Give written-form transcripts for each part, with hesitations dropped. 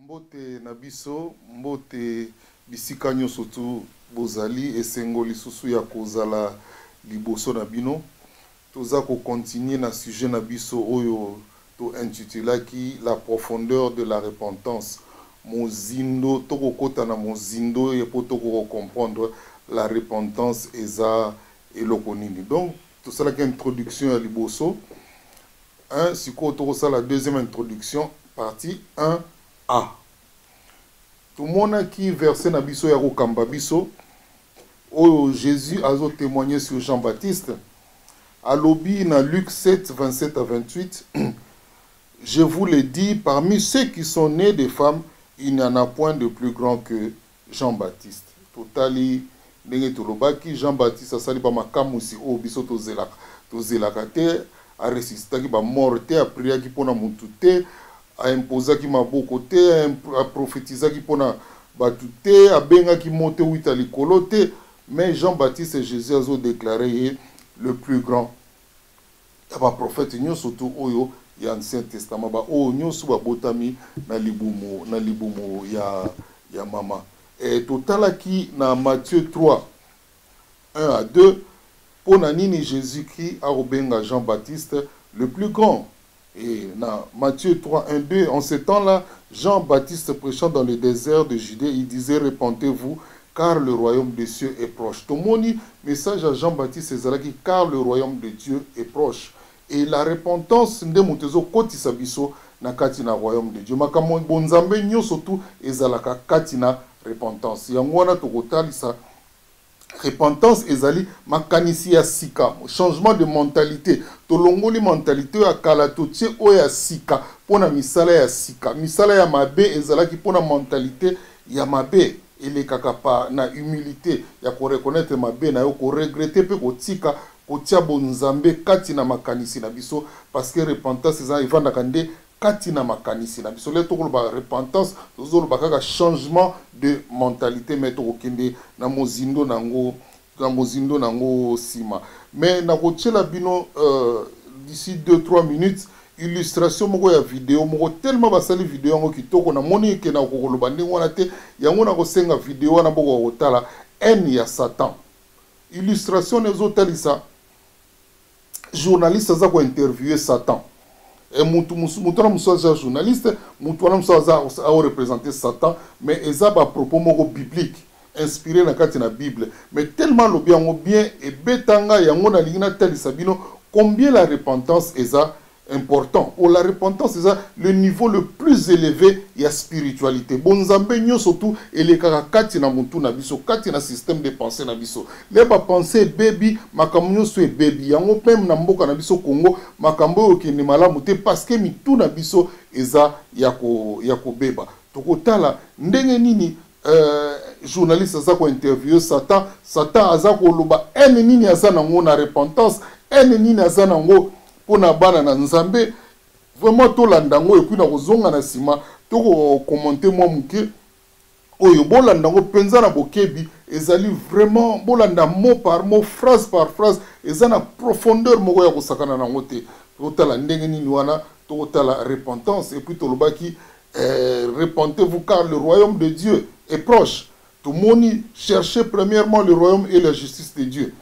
Mbote nabiso, mbote bisika nyonso tu bozali esengoli susu ya kozala liboso na bino. Toza ko continuer na sujet na biso oyo to intitulaki la profondeur de la repentance. Mozindo toko kota na mozindo et pour toko comprendre la repentance eza eloko nini. Donc tout ça là qui introduction à liboso. Un siko toko ça la deuxième introduction partie 1A. Tout le monde qui verset na biso ya kokamba biso oyo Jésus a témoigné sur Jean-Baptiste. À l'obi na Luc 7, 27 à 28, je vous le dis, parmi ceux qui sont nés des femmes, il n'y en a point de plus grand que Jean-Baptiste. Totali, ndenge tolobaki Jean-Baptiste asali ba makamusi o biso tozelaka te, a resistaki ba morte, a priaki pona mutu te, a imposaki maboko te, a prophétisaki pona batu te, a bengaki mote wita likolo te, mais Jean-Baptiste et Jésus a déclaré le plus grand. Il y a un prophète surtout oyo ya Ancien Testament ba o nyoso ba botami na libumu ya mama. Et totalaki na Matthieu 3 1 à 2 pour nini Jésus-Christ a obenga Jean-Baptiste le plus grand. Et dans Matthieu 3 1 2 en ce temps-là, Jean-Baptiste prêchant dans le désert de Judée, il disait répentez-vous car le royaume des cieux est proche. Tomoni message à Jean-Baptiste Ezalaki car le royaume de Dieu est proche. Et la repentance nde mutezo koti sabiso na kati na royaume de Dieu. Makambo bonzambe nyoso tu ezalaka kati na repentance. Yango wana tokotalisa repentance ezali makanisi ya sika, changement de mentalité. Tolongoli mentalité ya kala totie o ya sika pona misala ya sika. Misala ya mabe ezalaki pona mentalité ya mabe. Il est capable na humilité ya ko reconnaître ma be na yo ko regretter pe ko tika ko tia bonzambe kati na makanisi na biso parce que repentance eza ivanda kande kati na makanisi na biso le to ko ba repentance zo ba kaka changement de mentalité mais to ko kende na mozindo nango sima mais na ko tshela bino d'ici 2-3 minutes illustration moko ya vidéo moko tellement basali vidéo yango kitoko na moni ke na kokoloba ndenge wana te yango na kosenga vidéo wana boko kotala haine ya Satan. Illustration ezotalisa journaliste aza ko interviewer Satan et mutu na musaza journaliste mutu na musaza a représenter Satan mais eza ba propos moko biblique inspiré na kati na Bible mais tellement lobi yango bien et betanga yango na lingina talisa bino combien la repentance eza important. Ou la repentance, c'est le niveau le plus élevé de la spiritualité. Bonzambe nyo surtout et les karakati na muntu na biso, kati na système de pensée na biso. Les ba pensée baby, makamyo so baby. Yango même na mboka na biso Congo, makambo yo ke ni malamu te parce que mitu na biso eza yako beba. Tokotala ndenge nini journaliste aza ko interview Satan aza ko loba ene nini aza nango na repentance, ene nini aza nango pona bana na nzambe vraiment to landango et puis na kozonga na sima to commenter moi muke oyo bolandango penza na bokebi ezali vraiment bolanda mot par mot phrase par phrase ezana profondeur moko ya kosakana na ngote to tala ndenge nini wana to tala repentance et puis to lobaki repentez-vous car le royaume de Dieu est proche. Tout le monde cherchez premièrement le royaume et la justice de Dieu.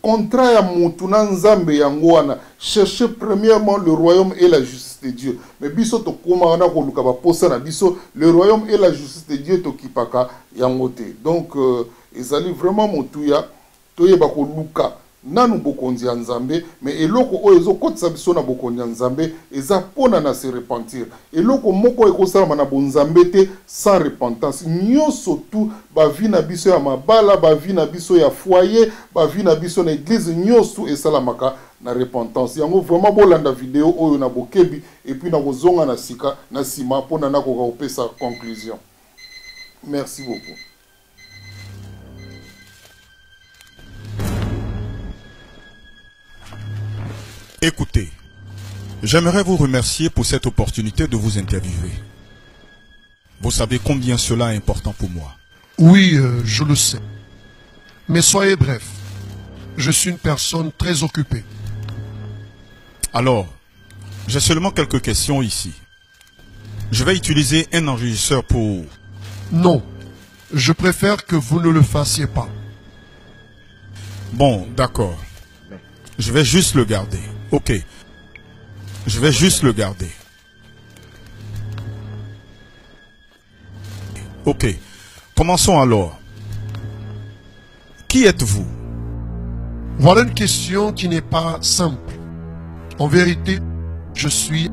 Contraire à Moutuna Nzambe Yangwana, cherchez premièrement le royaume et la justice de Dieu. Mais biso to komana ko lukaba posa na biso le royaume et la justice de Dieu to kipaka yangote. Donc ezali vraiment motuya to yeba ko luka nanu bokonzi ya Nzambe mais eloko oyo ezokotisa biso na bokonzi ya Nzambe eza pona na se repentir. Eloko moko ekosala na bonzambe te sans repentance. Nyonso tu ba vi na biso ya mabala, ba vi na biso ya foyer, ba vi na biso na église nyonso esalamaka na repentance. Yango vraiment bolanda vidéo oyo na bokebi et puis na kozonga na sika na sima pona na ko kopesa conclusion. Merci beaucoup. Écoutez, j'aimerais vous remercier pour cette opportunité de vous interviewer. Vous savez combien cela est important pour moi. Oui, je le sais. Mais soyez bref. Je suis une personne très occupée. Alors, j'ai seulement quelques questions ici. Je vais utiliser un enregistreur pour... Non, je préfère que vous ne le fassiez pas. Bon, d'accord. Je vais juste le garder. Ok. Je vais juste le garder. Ok. Commençons alors. Qui êtes-vous? Voilà une question qui n'est pas simple. En vérité, je suis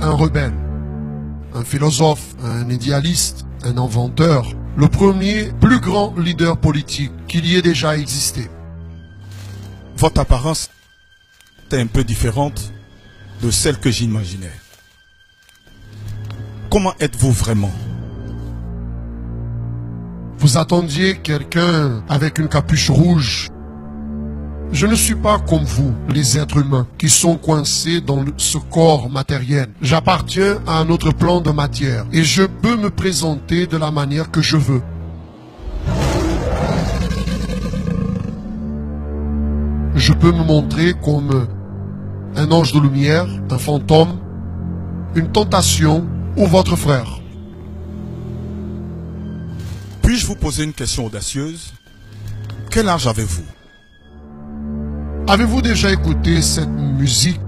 un rebelle, un philosophe, un idéaliste, un inventeur, le premier plus grand leader politique qu'il y ait déjà existé. Votre apparence est un peu différente de celle que j'imaginais. Comment êtes-vous vraiment? Vous attendiez quelqu'un avec une capuche rouge. Je ne suis pas comme vous, les êtres humains, qui sont coincés dans ce corps matériel. J'appartiens à un autre plan de matière et je peux me présenter de la manière que je veux. Je peux me montrer comme un ange de lumière, un fantôme, une tentation ou votre frère. Puis-je vous poser une question audacieuse? Quel âge avez-vous? Avez-vous déjà écouté cette musique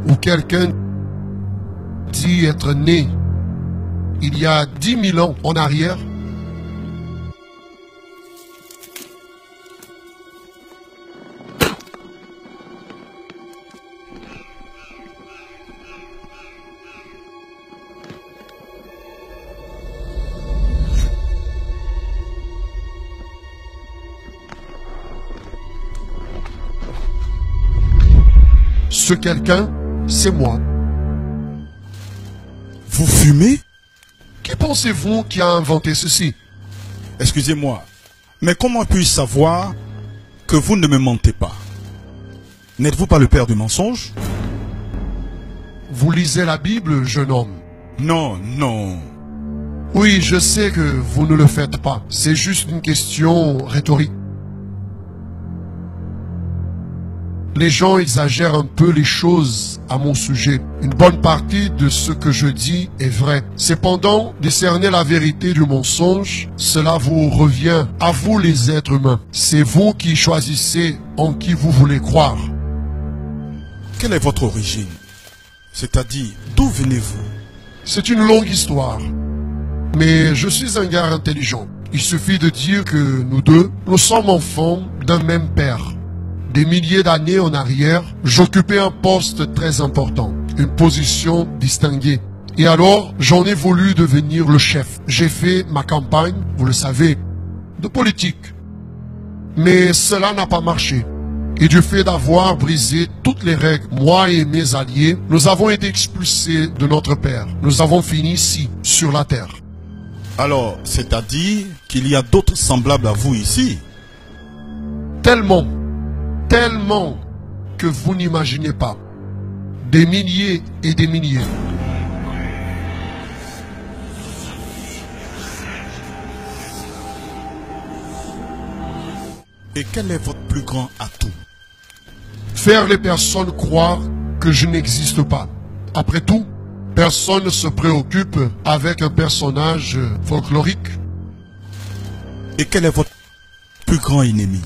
où quelqu'un dit être né il y a 10 000 ans en arrière? Ce quelqu'un, c'est moi. Vous fumez? Qui pensez-vous qui a inventé ceci? Excusez-moi, mais comment puis-je savoir que vous ne me mentez pas? N'êtes-vous pas le père du mensonge? Vous lisez la Bible, jeune homme? Non, non. Oui, je sais que vous ne le faites pas. C'est juste une question rhétorique. Les gens exagèrent un peu les choses à mon sujet. Une bonne partie de ce que je dis est vrai. Cependant, discerner la vérité du mensonge, cela vous revient à vous les êtres humains. C'est vous qui choisissez en qui vous voulez croire. Quelle est votre origine? C'est-à-dire, d'où venez-vous? C'est une longue histoire. Mais je suis un gars intelligent. Il suffit de dire que nous deux, nous sommes enfants d'un même père. Des milliers d'années en arrière, j'occupais un poste très important, une position distinguée. Et alors, j'en ai voulu devenir le chef. J'ai fait ma campagne, vous le savez, de politique. Mais cela n'a pas marché. Et du fait d'avoir brisé toutes les règles, moi et mes alliés, nous avons été expulsés de notre père. Nous avons fini ici, sur la terre. Alors, c'est-à-dire qu'il y a d'autres semblables à vous ici? Tellement que vous n'imaginez pas. Des milliers et des milliers. Et quel est votre plus grand atout? Faire les personnes croire que je n'existe pas. Après tout, personne ne se préoccupe avec un personnage folklorique. Et quel est votre plus grand ennemi?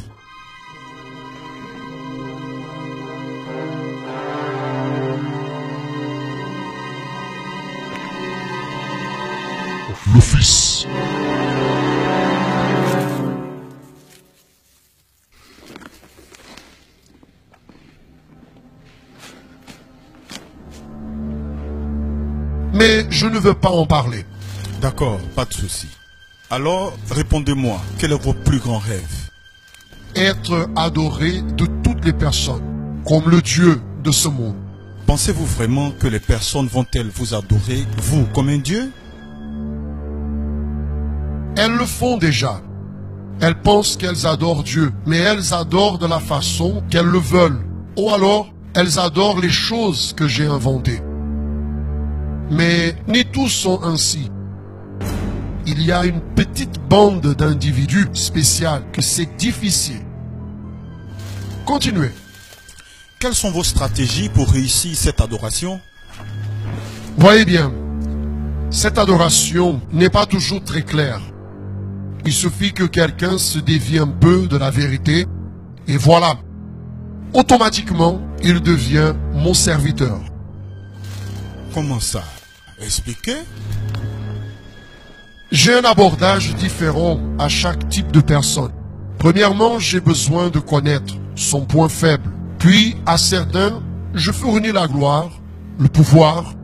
Le Fils. Mais je ne veux pas en parler. D'accord, pas de souci. Alors, répondez-moi, quel est votre plus grand rêve? Être adoré de toutes les personnes, comme le Dieu de ce monde. Pensez-vous vraiment que les personnes vont-elles vous adorer, vous, comme un Dieu? Elles le font déjà. Elles pensent qu'elles adorent Dieu, mais elles adorent de la façon qu'elles le veulent. Ou alors, elles adorent les choses que j'ai inventées. Mais ni tous sont ainsi. Il y a une petite bande d'individus spéciaux que c'est difficile. Continuez. Quelles sont vos stratégies pour réussir cette adoration? Voyez bien, cette adoration n'est pas toujours très claire. Il suffit que quelqu'un se dévie un peu de la vérité et voilà, automatiquement, il devient mon serviteur. Comment ça? Expliquez. J'ai un abordage différent à chaque type de personne. Premièrement, j'ai besoin de connaître son point faible. Puis, à certains, je fournis la gloire, le pouvoir.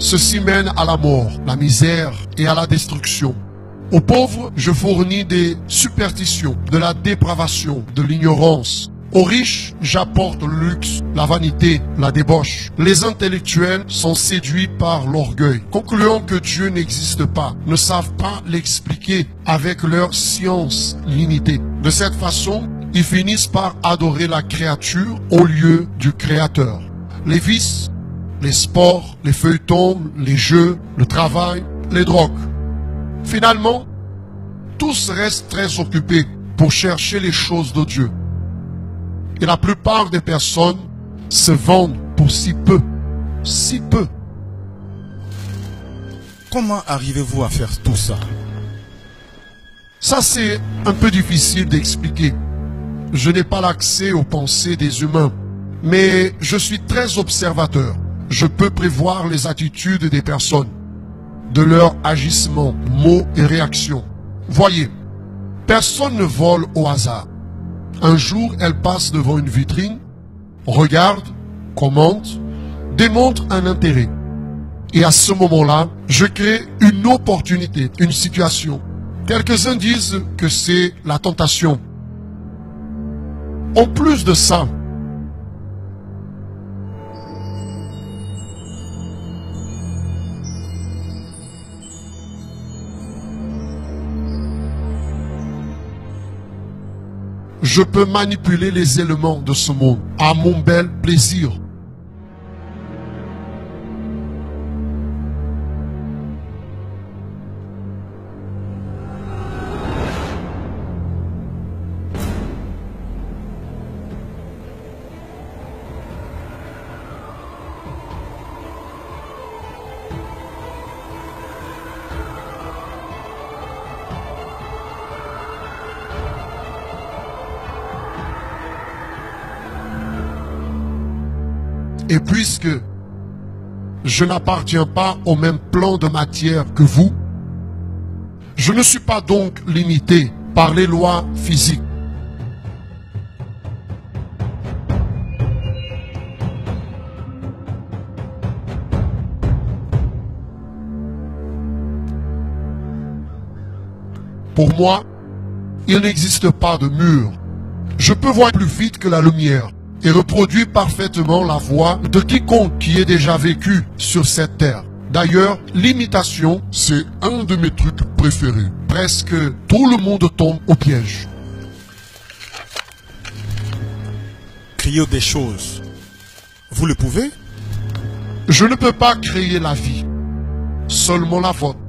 Ceci mène à la mort, la misère et à la destruction. Aux pauvres, je fournis des superstitions, de la dépravation, de l'ignorance. Aux riches, j'apporte le luxe, la vanité, la débauche. Les intellectuels sont séduits par l'orgueil, concluant que Dieu n'existe pas, ne savent pas l'expliquer avec leur science limitée. De cette façon, ils finissent par adorer la créature au lieu du Créateur. Les vices, les sports, les feuilletons, les jeux, le travail, les drogues. Finalement, tous restent très occupés pour chercher les choses de Dieu. Et la plupart des personnes se vendent pour si peu. Si peu. Comment arrivez-vous à faire tout ça? Ça, c'est un peu difficile d'expliquer. Je n'ai pas l'accès aux pensées des humains. Mais je suis très observateur. Je peux prévoir les attitudes des personnes, de leurs agissements, mots et réactions. Voyez, personne ne vole au hasard. Un jour, elle passe devant une vitrine, regarde, commente, démontre un intérêt. Et à ce moment-là, je crée une opportunité, une situation. Quelques-uns disent que c'est la tentation. En plus de ça, je peux manipuler les éléments de ce monde à mon bel plaisir. Et puisque je n'appartiens pas au même plan de matière que vous, je ne suis pas donc limité par les lois physiques. Pour moi, il n'existe pas de mur. Je peux voir plus vite que la lumière et reproduit parfaitement la voix de quiconque qui ait déjà vécu sur cette terre. D'ailleurs, l'imitation, c'est un de mes trucs préférés. Presque tout le monde tombe au piège. Créer des choses, vous le pouvez? Je ne peux pas créer la vie, seulement la vôtre.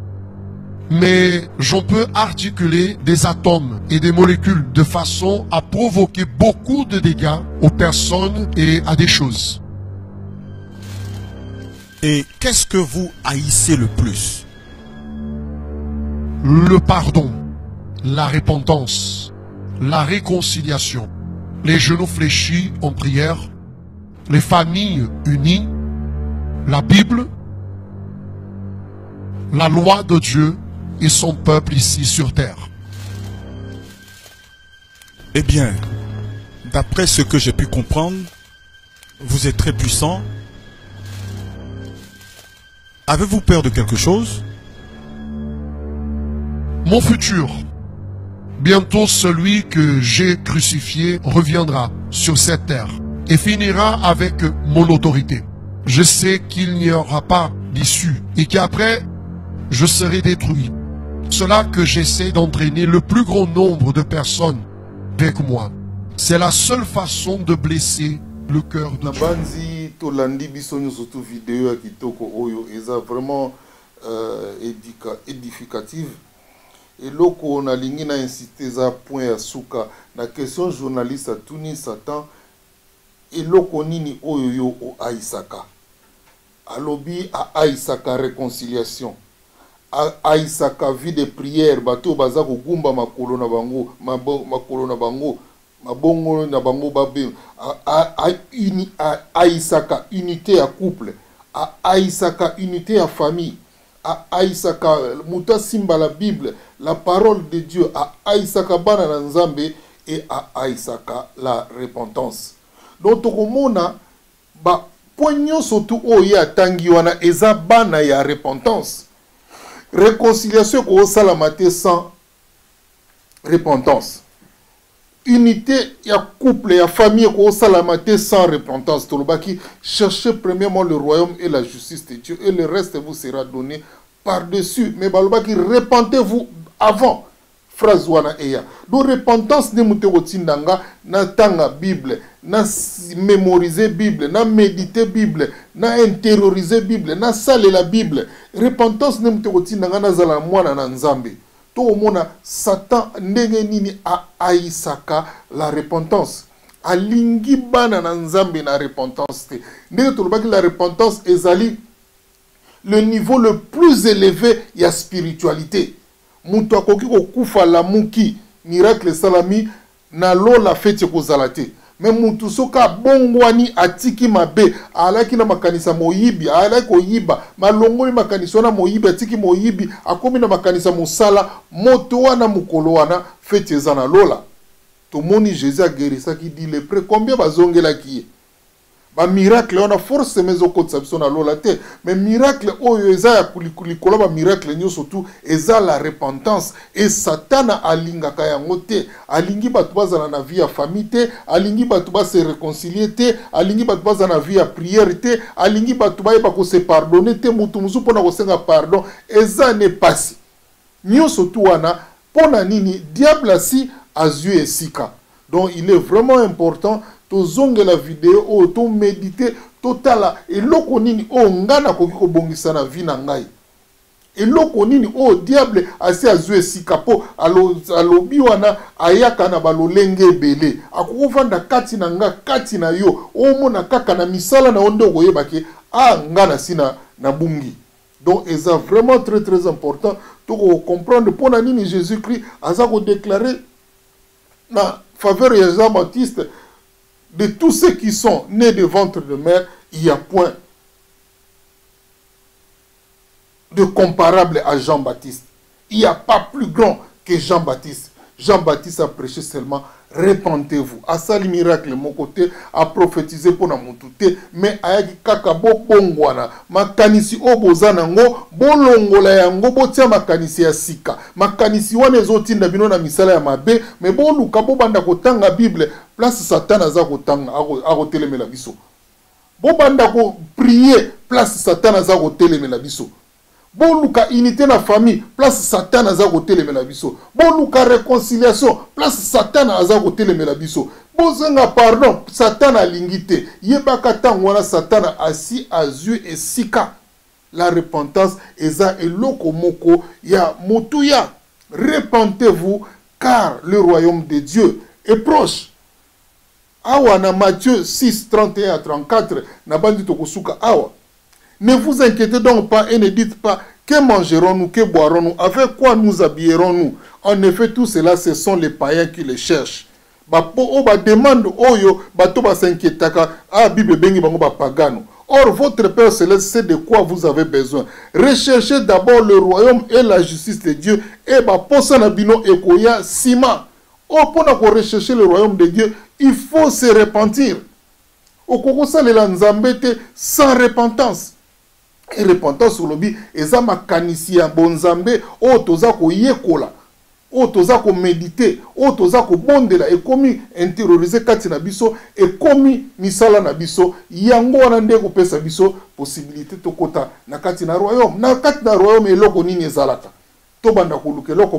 Mais j'en peux articuler des atomes et des molécules de façon à provoquer beaucoup de dégâts aux personnes et à des choses. Et qu'est-ce que vous haïssez le plus? Le pardon, la repentance, la réconciliation, les genoux fléchis en prière, les familles unies, la Bible, la loi de Dieu et son peuple ici sur terre. Eh bien, d'après ce que j'ai pu comprendre, vous êtes très puissant. Avez-vous peur de quelque chose? Mon futur, bientôt celui que j'ai crucifié, reviendra sur cette terre et finira avec mon autorité. Je sais qu'il n'y aura pas d'issue et qu'après, je serai détruit. Cela que j'essaie d'entraîner le plus grand nombre de personnes avec moi. C'est la seule façon de blesser le cœur de Dieu. Nabanzi tolandi biso surtout vidéo ya kitoko oyo eza vraiment édificative. Et loko na lingi na incité za point ya suka na question journaliste Tuni Satan et loko nini oyo yo o aisaka. alobi a aisaka réconciliation, a aisaka vie de prière, bato baza ko gumba makolo na bango, makolo na bango, mabongo na bango babe, a aisaka unité à couple, a aisaka unité à famille, a aisaka muta simba la Bible, la parole de Dieu, a aisaka bana na nzambe et a aisaka la repentance. Donc tokomona ba poignon surtout oya tangi wana eza bana ya repentance. Réconciliation ko salamate sans repentance. Unité ya couple ya famille ko salamate sans repentance. Tolobaki cherchez premièrement le royaume et la justice de Dieu et le reste vous sera donné par-dessus. Mais balobaki repentez-vous avant. Phrase wana eya. Donc repentance ne mute otindanga na tanga Bible, na mémoriser Bible, na méditer Bible, na intérioriser Bible, na saler la Bible. Repentance ne mute otindanga na zala mwana na nzambe. To omona Satan ndenge nini a aisaka la repentance. Alingi bana na nzambe na repentance te. Ndenge tolobaki la repentance ezali le niveau le plus élevé ya spiritualité. Mutu akoki kokufa la muki miracle salami na lola fete kozalate. Mais mutu soka bongwani atiki mabe alaki na makanisa moyibi alaki koyiba malongoli makanisa na moyibi atiki moyibi akomi na makanisa mosala moto wana mukolo wana fete ezana lola. Tomoni Jésus a guéri ça qui dit le pré combien bazongela ki ba miracle on a force mezo kotsa biso na lola te mais miracle oyo eza ya kulikula ba miracle nyo surtout eza la repentance et Satana alingaka yango te alingi batu bazana na vie ya famille te alingi batu ba se réconcilier te alingi batu bazana na vie ya prière te alingi batu ba yeba ko se pardonner te mutu musu pona ko senga pardon eza ne pasi nyo surtout wana pona nini diable si azu esika. Donc il est vraiment important to zonge la vidéo o to méditer totala eloko nini o ngana koki ko bongisa na vie na ngai eloko nini o diable asi azwe sikapo alobi wana ayaka na balolenge ebele akokofanda kati na nga kati na yo o mona kaka na misala na onde koyebake a ngana sina na bungi. Donc c'est vraiment très très important to comprendre pona nini Jésus-Christ aza ko déclarer na faveur de Jean-Baptiste. De tous ceux qui sont nés de ventre de mère, il n'y a point de comparable à Jean-Baptiste. Il n'y a pas plus grand que Jean-Baptiste. Jean-Baptiste a prêché seulement repentez-vous. A sali miracle mon côté, a prophétisé pour namutute, mais ayaki kaka bo bongwana, makanisi obozana ngo, bolongola yango botia makanisi ya sika. Makanisi wane ezotinda bino na misala ya mabe, mais bo luka bo banda kotanga Bible, place Satan aza kotanga akotelemela biso. Bo banda ko prier, place Satan aza kotelemela biso. Boluka unité na famille, place Satan aza kotelemela biso. Boluka réconciliation, place Satan aza kotelemela biso. Bozenga pardon, Satan alingi te. Yebaka tango wana Satan asi azu esika. La repentance eza eloko moko ya motuya. Repentez-vous car le royaume de Dieu est proche. Awa na Matthieu 6, 31 à 34 na bandi tokosuka awa. Ne vous inquiétez donc pas et ne dites pas que mangerons-nous, que boirons-nous, avec quoi nous habillerons-nous. En effet, tout cela, ce sont les païens qui les cherchent. Demande oyo, bato ba s'inquiétaka, ah Bible bengi bango ba pagano. Or, votre Père Céleste sait de quoi vous avez besoin. Recherchez d'abord le royaume et la justice de Dieu. Et ba posa na bino ekoya sima. Oh, pour rechercher le royaume de Dieu, il faut se repentir. Okokosa le lanzambete sans repentance. Et repentance sur l'obi, eza makanisi ya bonzambe, o toza ko yekola, o toza ko méditer, o toza ko bondela, e komi intérioriser kati na biso, e komi misala na biso, yango wana nde ko pesa biso possibilité to kota na kati na royaume. Na kati na royaume eloko nini ezalaka. To banda ko luka eloko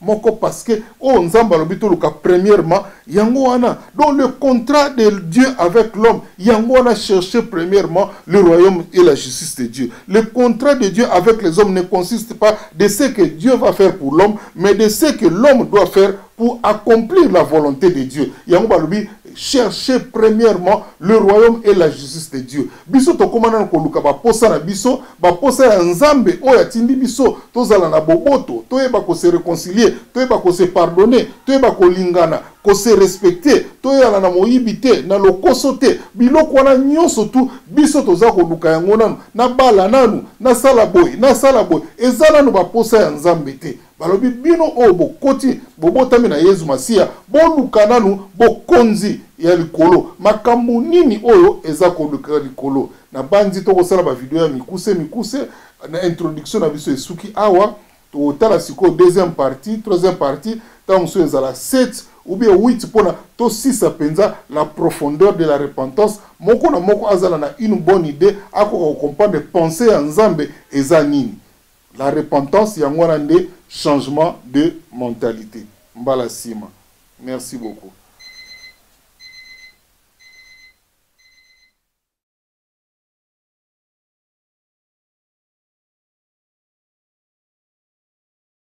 moko parce que o nzamba lobi to luka premièrement yango wana. Donc le contrat de Dieu avec l'homme, yango wana chercher premièrement le royaume et la justice de Dieu. Le contrat de Dieu avec les hommes ne consiste pas de ce que Dieu va faire pour l'homme, mais de ce que l'homme doit faire pour accomplir la volonté de Dieu. Yango balobi chercher premièrement le royaume et la justice de Dieu. Biso to komana ko luka ba posa na biso, ba posa ya nzambe oya tindi biso tozala na boboto, toyeba ko se réconcilier, toyeba ko se pardonner, toyeba ko lingana, ko se respecter, toyala na moyibite, na lokoso te, biloko wana nyonso tu biso toza ko luka yango nanu, na bala nanu, na sala boy, ezala no ba posa ya nzambe te. Balobi bino o bokoti bobotami na Yesu Masia boluka nanu bokonzi ya likolo makambo nini oyo eza koluka likolo na bandi to kosala ba video ya mikuse na introduction na biso esuki awa to tala siko deuxième partie troisième partie tant so ezala 7 ou bien 8 pona to 6 penza la profondeur de la repentance moko na moko azala na une bonne idée ako comprendre penser ya nzambe eza nini. La repentance, il y a un changement de mentalité. Mbala Sima. Merci beaucoup.